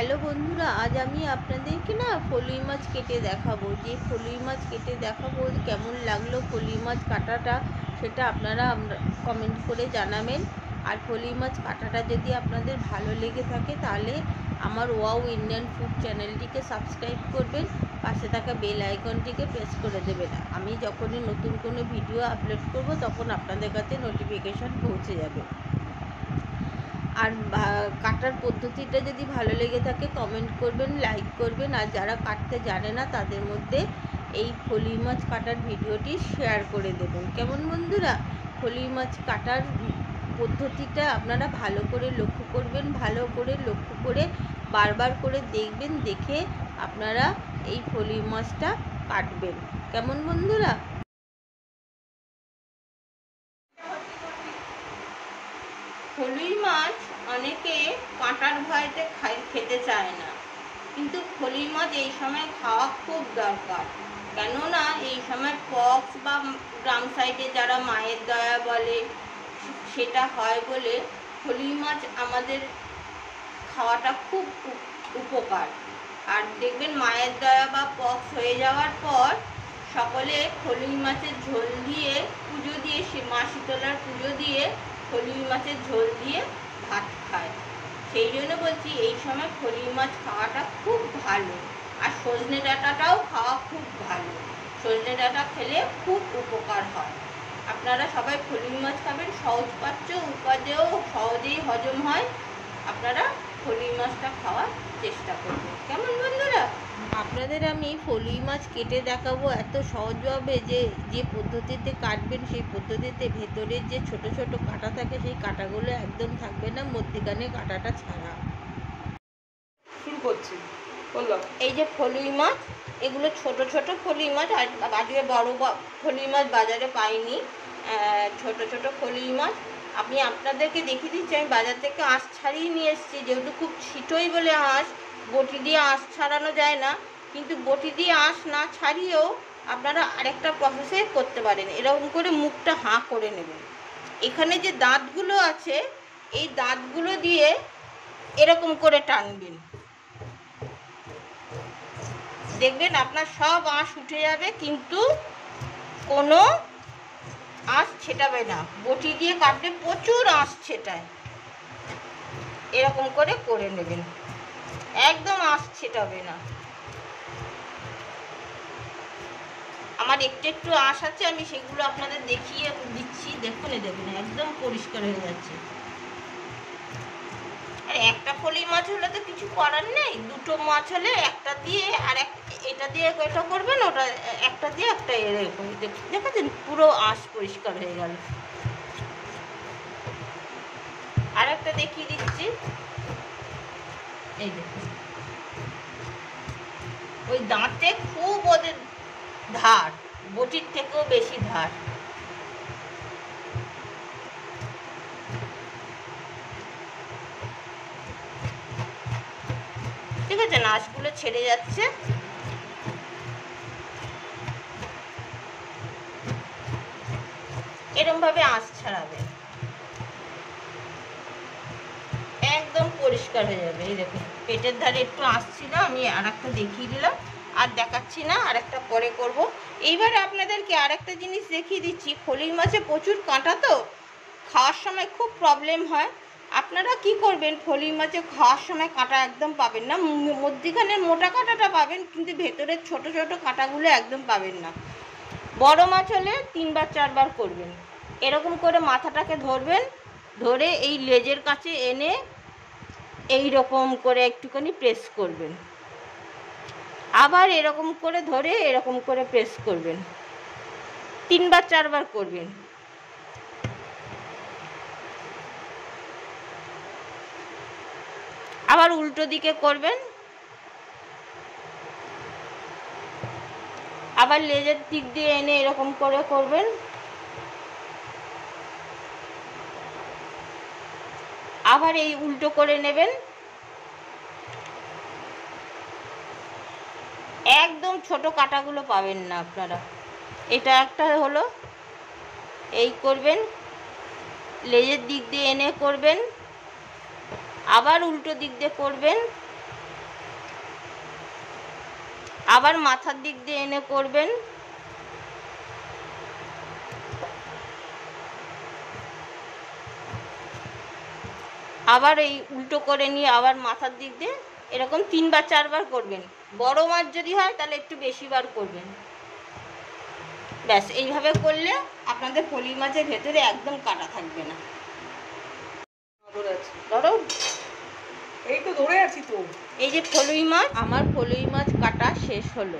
Hello বন্ধুরা, আজ আমি আপনাদেরকে ফলুই মাছ কেটে দেখাবো। ফলুই মাছ কেটে দেখাবো কেমন লাগলো ফলুই মাছ কাটাটা, সেটা আপনারা কমেন্ট করে জানাবেন। আর ফলুই মাছ কাটাটা যদি আপনাদের ভালো লেগে থাকে তাহলে আমার ওয়াও ইন্ডিয়ান ফুড চ্যানেলটিকে সাবস্ক্রাইব করবেন, পাশে থাকা বেল আইকনটিকে প্রেস করে দেবেন। আমি যখনই নতুন কোনো ভিডিও আপলোড করব তখন আপনাদের কাছে নোটিফিকেশান পৌঁছে যাবে। আর কাটার পদ্ধতিটা যদি ভালো লেগে থাকে কমেন্ট করবেন, লাইক করবেন। আর যারা কাটতে জানে না তাদের মধ্যে এই ফলুই মাছ কাটার ভিডিওটি শেয়ার করে দেবেন। কেমন বন্ধুরা? ফলুই মাছ কাটার পদ্ধতিটা আপনারা ভালো করে লক্ষ্য করবেন, ভালো করে লক্ষ্য করে বারবার করে দেখবেন, দেখে আপনারা এই ফলুই মাছটা কাটবেন। কেমন বন্ধুরা? ফলুই মাছ অনেকে কাঁটার ভয়তে খেতে চায় না, কিন্তু ফলুই মাছ এই সময় খাওয়া খুব দরকার। কেননা এই সময় পক্স বা গ্রাম সাইডে যারা মায়ের দয়া বলে সেটা হয় বলে ফলুই মাছ আমাদের খাওয়াটা খুব উপকার। আর দেখবেন মায়ের দয়া বা পক্স হয়ে যাওয়ার পর সকলে ফলুই মাছের ঝোল দিয়ে পুজো দিয়ে, সে মা শীতলার পুজো দিয়ে ফলুই মাছের ঝোল দিয়ে ভাত খায়। সেই জন্য বলছি এই সময় ফলুই মাছ খাওয়াটা খুব ভালো। আর সজনে ডাঁটাটাও খাওয়া খুব ভালো, সজনে ডাঁটা খেলে খুব উপকার হয়। আপনারা সবাই ফলুই মাছ খাবেন, সহজপাচ্য উপাদেয়, সহজেই হজম হয়। আপনারা ফলুই মাছটা খাওয়ার চেষ্টা করবেন। কেমন বন্ধুরা? আপনাদের আমি ফলুই মাছ কেটে দেখাবো এত সহজভাবে, যে পদ্ধতিতে কাটবেন সেই পদ্ধতিতে ভেতরের যে ছোট ছোট কাঁটা থাকে সেই কাঁটাগুলো একদম থাকবে না, মধ্যিখানে কাঁটাটা ছাড়া। শুরু করছি, বললাম এই যে ফলুই মাছ, এগুলো ছোট ছোট ফলুই মাছ। আর আজকে বড় ফলুই মাছ বাজারে পাইনি, ছোট ছোট ফলুই মাছ। আমি আপনাদেরকে দেখিয়ে দিচ্ছি, আমি বাজার থেকে আঁশ ছাড়িয়ে নিয়ে এসেছি। যেহেতু খুব ছিটোই বলে আঁশ, বটি দিয়ে আঁশ ছাড়ানো যায় না, কিন্তু বটি দিয়ে আঁশ না ছাড়িয়েও আপনারা আরেকটা প্রসেসে করতে পারেন। এরকম করে মুখটা হাঁ করে নেবেন। এখানে যে দাঁতগুলো আছে এই দাঁতগুলো দিয়ে এরকম করে টানবেন, দেখবেন আপনার সব আঁশ উঠে যাবে, কিন্তু কোনো আঁশ ছেটাবে না। বটি দিয়ে কাটলে প্রচুর আঁশ ছেটায়। এরকম করে করে নেবেন, একদম আঁশ ছেটাবে না। আমার একটু একটু আঁশ আছে, আমি সেগুলো আপনাদের দেখিয়ে দিচ্ছি। দেখুন, দেখবেন একদম পরিষ্কার হয়ে যাচ্ছে। আর একটা ফলুই মাছ হলে তো কিছু করার নেই, দুটো মাছ হলে একটা দিয়ে আর এটা দিয়ে এটা করবেন, ওটা একটা দিয়ে একটা এরকম। দেখেছেন পুরো আঁশ পরিষ্কার হয়ে গেল। আর একটা দেখিয়ে দিচ্ছি, এই দেখুন, ওই দাঁতে খুব ওদের ধার, বটির থেকেও বেশি ধার। ঠিক আছে, আঁশগুলো ছেড়ে যাচ্ছে। এরকম ভাবে আঁশ ছাড়াবে, একদম পরিষ্কার হয়ে যাবে। এই দেখুন, পেটের ধারে একটু আঁশ ছিল, আমি আর একটা দেখিয়ে দিলাম, আর দেখাচ্ছি না, আর একটা পরে করব। এইবারে আপনাদেরকে আর একটা জিনিস দেখিয়ে দিচ্ছি। ফলুই মাছে প্রচুর কাঁটা, তো খাওয়ার সময় খুব প্রবলেম হয়। আপনারা কি করবেন, ফলুই মাছে খাওয়ার সময় কাঁটা একদম পাবেন না। মধ্যিখানের মোটা কাঁটাটা পাবেন, কিন্তু ভেতরের ছোট ছোট কাঁটাগুলো একদম পাবেন না। বড় মাছ হলে 3 বার 4 বার করবেন। এরকম করে মাথাটাকে ধরবেন, ধরে এই লেজের কাছে এনে এই রকম করে একটুখানি প্রেস করবেন। আবার এরকম করে ধরে এরকম করে প্রেস করবেন। 3 বার 4 বার করবেন। আবার উল্টো দিকে করবেন, আবার লেজের দিক দিয়ে এনে এরকম করে করবেন। আবার এই উল্টো করে নেবেন। একদম ছোট কাঁটাগুলো পাবেন না আপনারা। এটা একটা হলো, এই করবেন, লেজের দিক দিয়ে এনে করবেন, আবার উল্টো দিক দিয়ে করবেন, আবার মাথার দিক দিয়ে এনে করবেন। আবার এই উল্টো করে নিয়ে আবার মাথার দিক দিয়ে এরকম 3 বার 4 বার করবেন। বড় মাছ যদি হয় তাহলে একটু বেশি বার করবেন। ব্যাস এইভাবে করলে আপনাদের ফলুই মাছের ভেতরে একদম কাটা থাকবে না। ধরে আছি, ধরো, এই তো ধরে আছি তো। এই যে ফলুই মাছ, আমার ফলুই মাছ কাটা শেষ হলো।